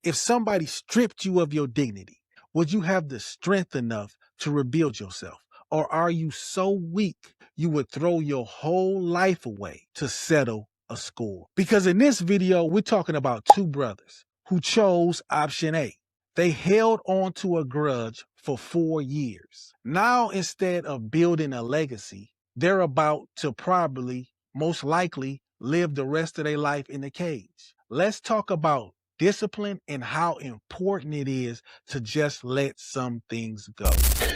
If somebody stripped you of your dignity, would you have the strength enough to rebuild yourself? Or are you so weak you would throw your whole life away to settle a score? Because in this video, we're talking about two brothers who chose option A. They held on to a grudge for 4 years. Now, instead of building a legacy, they're about to probably, most likely, live the rest of their life in a cage. Let's talk about discipline and how important it is to just let some things go.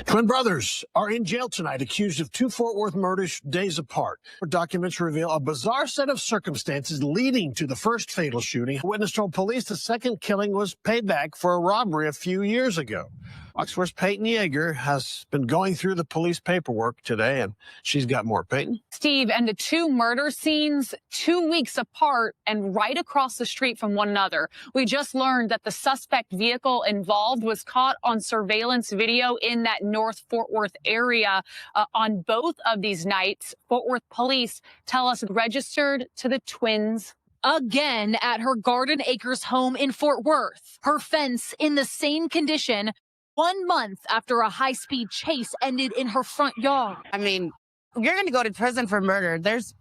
Twin brothers are in jail tonight, accused of two Fort Worth murders days apart. Documents reveal a bizarre set of circumstances leading to the first fatal shooting. A witness told police the second killing was payback for a robbery a few years ago. Fox 4's Peyton Yeager has been going through the police paperwork today, and she's got more. Peyton? Steve, and the two murder scenes 2 weeks apart and right across the street from one another. We just learned that the suspect vehicle involved was caught on surveillance video in that North Fort Worth area on both of these nights. Fort Worth police tell us it registered to the twins again at her Garden Acres home in Fort Worth. Her fence in the same condition 1 month after a high-speed chase ended in her front yard. I mean, you're going to go to prison for murder. There's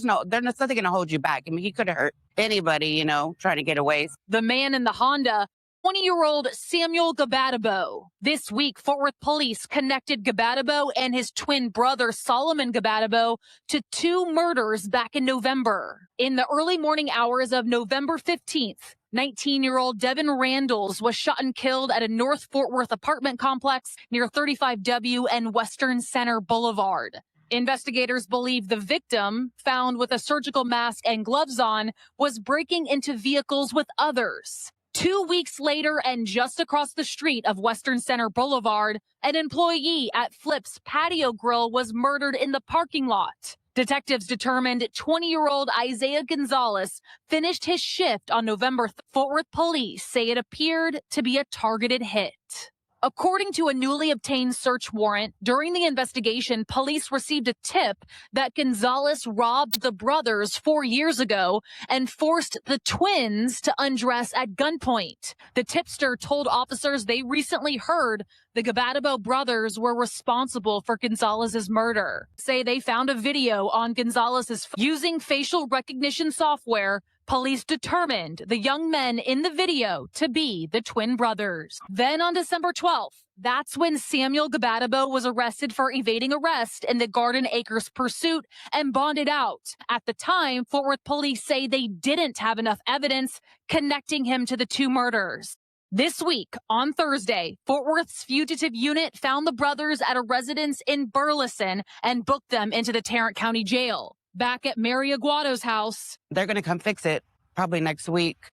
nothing going to hold you back. I mean, he could have hurt anybody, you know, trying to get away. The man in the Honda, 20-year-old Samuel Gabadabo. This week, Fort Worth police connected Gabadabo and his twin brother, Solomon Gabadabo, to two murders back in November. In the early morning hours of November 15th, 19-year-old Devin Randalls was shot and killed at a North Fort Worth apartment complex near 35W and Western Center Boulevard. Investigators believe the victim, found with a surgical mask and gloves on, was breaking into vehicles with others. 2 weeks later, and just across the street of Western Center Boulevard, an employee at Flip's Patio Grill was murdered in the parking lot. Detectives determined 20-year-old Isaiah Gonzalez finished his shift on November 3rd. Fort Worth police say it appeared to be a targeted hit. According to a newly obtained search warrant, during the investigation, police received a tip that Gonzalez robbed the brothers 4 years ago and forced the twins to undress at gunpoint. The tipster told officers they recently heard the Gabadabo brothers were responsible for Gonzalez's murder. Say they found a video on Gonzalez's using facial recognition software. Police determined the young men in the video to be the twin brothers. Then on December 12th, that's when Samuel Gabadabo was arrested for evading arrest in the Garden Acres pursuit and bonded out. At the time, Fort Worth police say they didn't have enough evidence connecting him to the two murders. This week, on Thursday, Fort Worth's fugitive unit found the brothers at a residence in Burleson and booked them into the Tarrant County Jail. Back at Mary Aguado's house, They're going to come fix it probably next week.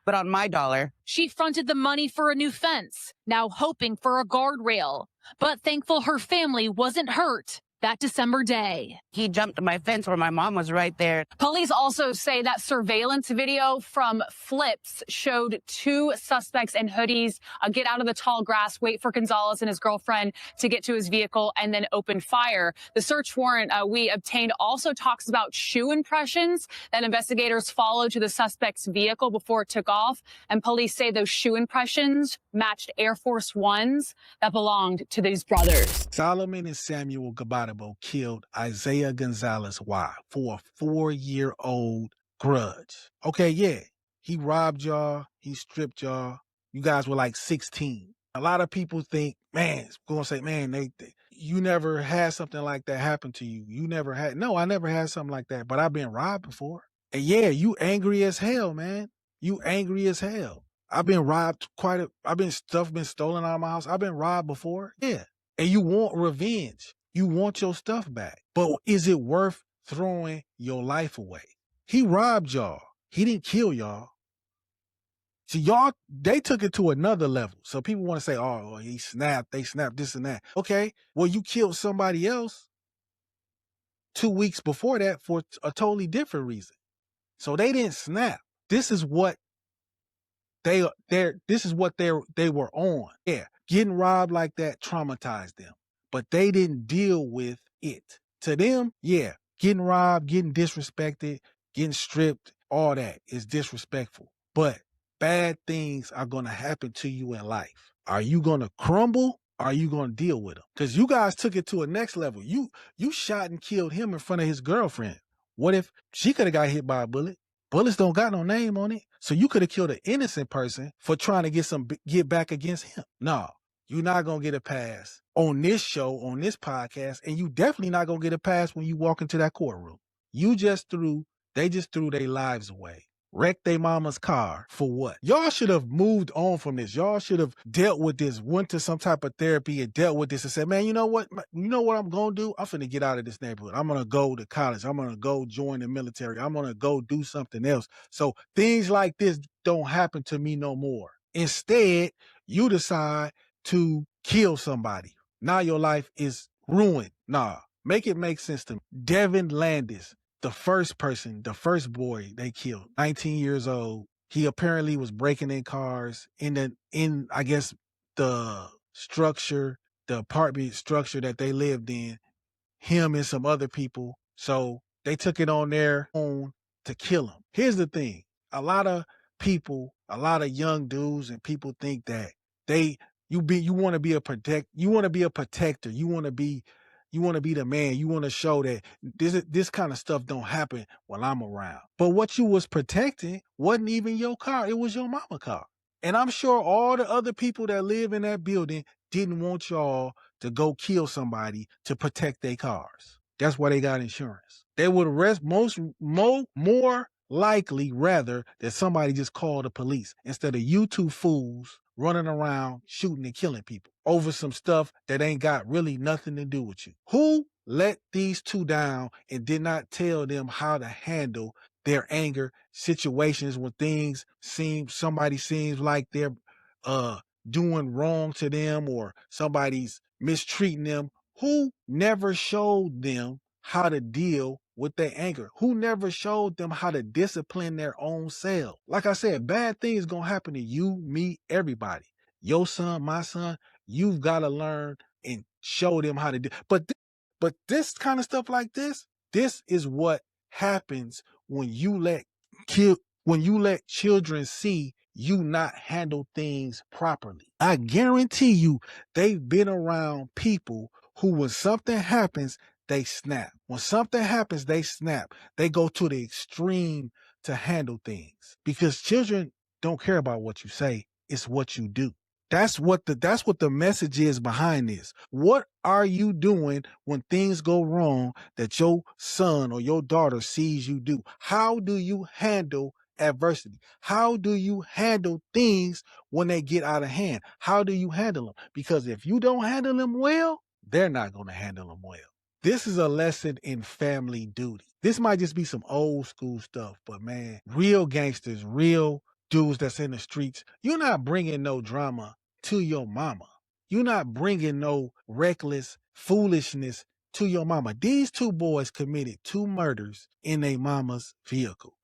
But on my dollar, she fronted the money for a new fence, now hoping for a guardrail, but thankful her family wasn't hurt that December day. he jumped my fence where my mom was right there. Police also say that surveillance video from Flips showed two suspects in hoodies get out of the tall grass, wait for Gonzalez and his girlfriend to get to his vehicle, and then open fire. The search warrant we obtained also talks about shoe impressions that investigators followed to the suspect's vehicle before it took off, and police say those shoe impressions matched Air Force Ones that belonged to these brothers. Solomon and Samuel Gabadabo killed Isaiah Gonzalez. Why? For a 4-year-old grudge. Okay, yeah. He robbed y'all. He stripped y'all. You guys were like 16. A lot of people think, man, going to say, man, you never had something like that happen to you. You never had. No, I never had something like that, but I've been robbed before. And yeah, you angry as hell, man. You angry as hell. I've been robbed stuff been stolen out of my house. I've been robbed before. Yeah. And you want revenge. You want your stuff back. But is it worth throwing your life away? He robbed y'all. He didn't kill y'all. See, y'all, they took it to another level. So people want to say, oh, he snapped, they snapped this and that. Okay, well, you killed somebody else 2 weeks before that for a totally different reason. So they didn't snap. This is what they were on. Yeah, getting robbed like that traumatized them. But they didn't deal with it. To them, yeah, getting robbed, getting disrespected, getting stripped, all that is disrespectful. But bad things are going to happen to you in life. Are you going to crumble? Or are you going to deal with them? Because you guys took it to a next level. You shot and killed him in front of his girlfriend. What if she could have got hit by a bullet? Bullets don't got no name on it. So you could have killed an innocent person for trying to get back against him. No, you're not going to get a pass on this show, on this podcast, and you definitely not going to get a pass when you walk into that courtroom. They just threw their lives away. Wrecked their mama's car for what? Y'all should have moved on from this. Y'all should have dealt with this, went to some type of therapy and dealt with this and said, man, you know what? You know what I'm going to do? I'm finna get out of this neighborhood. I'm going to go to college. I'm going to go join the military. I'm going to go do something else. So things like this don't happen to me no more. Instead, you decide to kill somebody. Now your life is ruined. Nah, make it make sense to me. Devin Landis, the first boy they killed, 19 years old. He apparently was breaking in cars in I guess the apartment structure that they lived in, him and some other people. So they took it on their own to kill him. Here's the thing. A lot of young dudes and people think that you want to be a protector. You want to be the man. You want to show that this kind of stuff don't happen while I'm around. But what you was protecting wasn't even your car. It was your mama car. And I'm sure all the other people that live in that building didn't want y'all to go kill somebody to protect their cars. That's why they got insurance. They would more likely rather that somebody just call the police instead of you two fools running around shooting and killing people over some stuff that ain't got really nothing to do with you. Who let these two down and did not tell them how to handle their anger situations when somebody seems like they're doing wrong to them or somebody's mistreating them? Who never showed them how to deal with their anger? Who never showed them how to discipline their own self? Like I said, bad things gonna happen to you, me, everybody. Your son, my son, you've got to learn and show them how to do. But this kind of stuff like this is what happens when you let children see you not handle things properly. I guarantee you they've been around people who, when something happens, they snap. When something happens, they snap. They go to the extreme to handle things because children don't care about what you say. It's what you do. That's what the message is behind this. What are you doing when things go wrong that your son or your daughter sees you do? How do you handle adversity? How do you handle things when they get out of hand? How do you handle them? Because if you don't handle them well, they're not going to handle them well. This is a lesson in family duty. This might just be some old school stuff, but man, real gangsters, real dudes that's in the streets, you're not bringing no drama to your mama. You're not bringing no reckless foolishness to your mama. These two boys committed 2 murders in their mama's vehicle.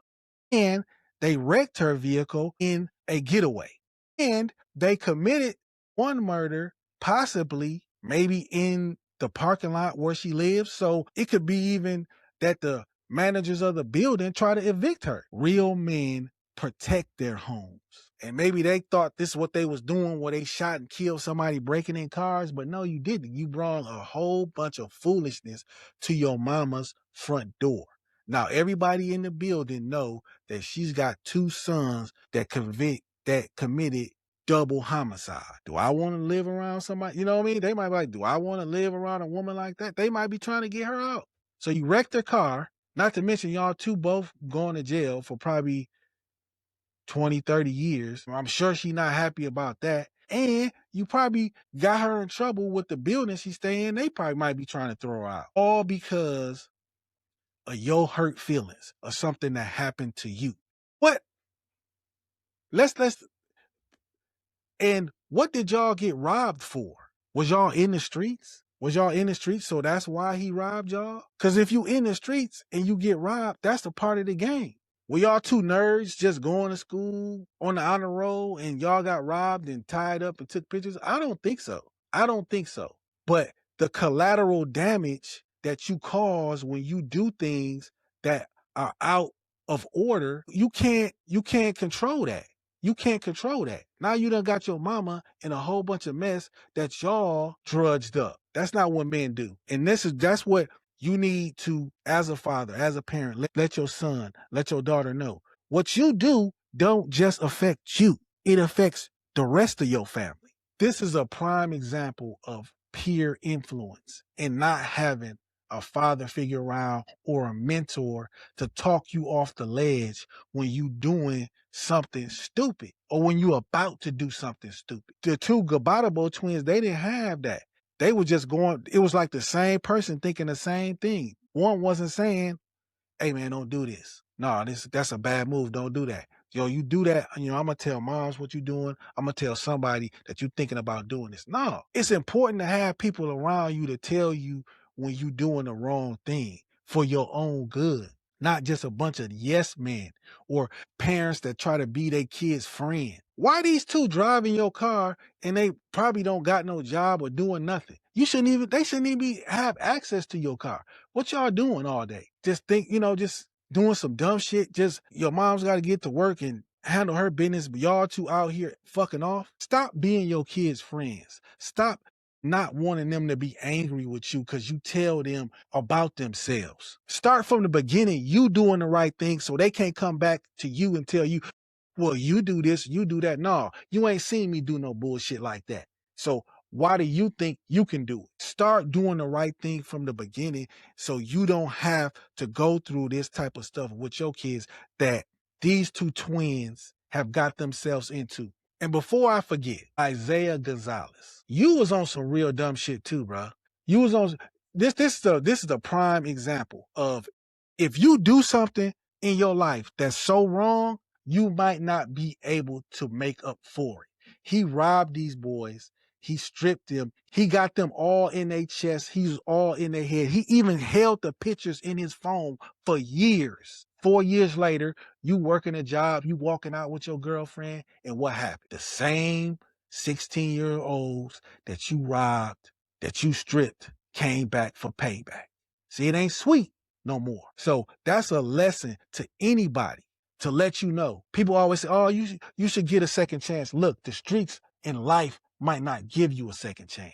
And they wrecked her vehicle in a getaway. And they committed 1 murder, possibly, maybe in the parking lot where she lives. So it could be even that the managers of the building try to evict her. Real men protect their homes. And maybe they thought this is what they was doing where they shot and killed somebody breaking in cars, but no, you didn't. You brought a whole bunch of foolishness to your mama's front door. Now, everybody in the building know that she's got 2 sons that committed double homicide. Do I want to live around somebody? You know what I mean? They might be like, do I want to live around a woman like that? They might be trying to get her out. So you wrecked her car, not to mention y'all two both going to jail for probably 20, 30 years. I'm sure she's not happy about that. And you probably got her in trouble with the building she stay in. They probably might be trying to throw her out. All because of your hurt feelings or something that happened to you. What? And what did y'all get robbed for? Was y'all in the streets? So that's why he robbed y'all? Because if you in the streets and you get robbed, that's a part of the game. Were y'all 2 nerds just going to school on the honor roll and y'all got robbed and tied up and took pictures? I don't think so. But the collateral damage that you cause when you do things that are out of order, you can't control that. You can't control that. Now you done got your mama in a whole bunch of mess that y'all drudged up. That's not what men do. And that's what you need to, as a father, as a parent, let your son, let your daughter know. What you do don't just affect you. It affects the rest of your family. This is a prime example of peer influence and not having a father figure around or a mentor to talk you off the ledge when you doing something stupid or when you about to do something stupid. The two Gabarabo twins, they didn't have that. They were just going, it was like the same person thinking the same thing. One wasn't saying, hey man, don't do this. No, that's a bad move. Don't do that. Yo, you do that, I'm gonna tell moms what you're doing. I'm gonna tell somebody that you're thinking about doing this. No, it's important to have people around you to tell you when you're doing the wrong thing for your own good, not just a bunch of yes men or parents that try to be their kids' friend. Why these two driving your car and they probably don't got no job or doing nothing? They shouldn't even have access to your car. What y'all doing all day? Just just doing some dumb shit. Just your mom's got to get to work and handle her business, but y'all two out here fucking off. Stop being your kids' friends. Stop not wanting them to be angry with you because you tell them about themselves. Start from the beginning, you doing the right thing so they can't come back to you and tell you, well, you do this, you do that. No, you ain't seen me do no bullshit like that. So why do you think you can do it? Start doing the right thing from the beginning so you don't have to go through this type of stuff with your kids that these two twins have got themselves into. And before I forget, Isaiah Gonzalez, you was on some real dumb shit too, bro. You was on this. This is the prime example of if you do something in your life that's so wrong, you might not be able to make up for it. He robbed these boys. He stripped them. He got them all in their chest. He was all in their head. He even held the pictures in his phone for years. 4 years later, you working a job, you walking out with your girlfriend, and what happened? The same 16-year-olds that you robbed, that you stripped, came back for payback. See, it ain't sweet no more. So that's a lesson to anybody to let you know. People always say, oh, you should get a second chance. Look, the streets in life might not give you a second chance.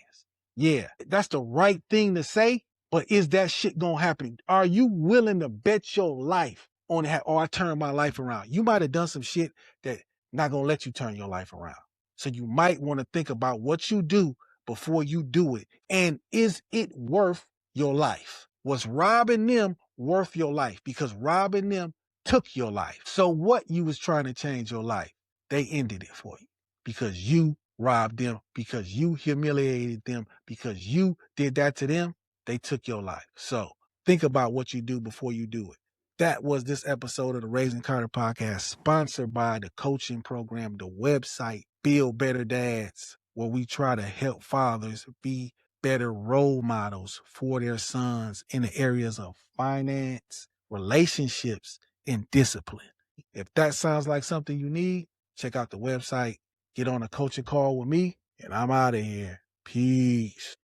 Yeah, that's the right thing to say, but is that shit gonna happen? Are you willing to bet your life on that? Or I turn my life around. You might have done some shit that not gonna let you turn your life around. So you might want to think about what you do before you do it. And is it worth your life? Was robbing them worth your life? Because robbing them took your life. So what you was trying to change your life, they ended it for you because you robbed them, because you humiliated them, because you did that to them, they took your life. So think about what you do before you do it. That was this episode of the Raising Carter podcast, sponsored by the coaching program, the website, Build Better Dads, where we try to help fathers be better role models for their sons in the areas of finance, relationships, and discipline. If that sounds like something you need, check out the website, get on a coaching call with me, and I'm out of here. Peace.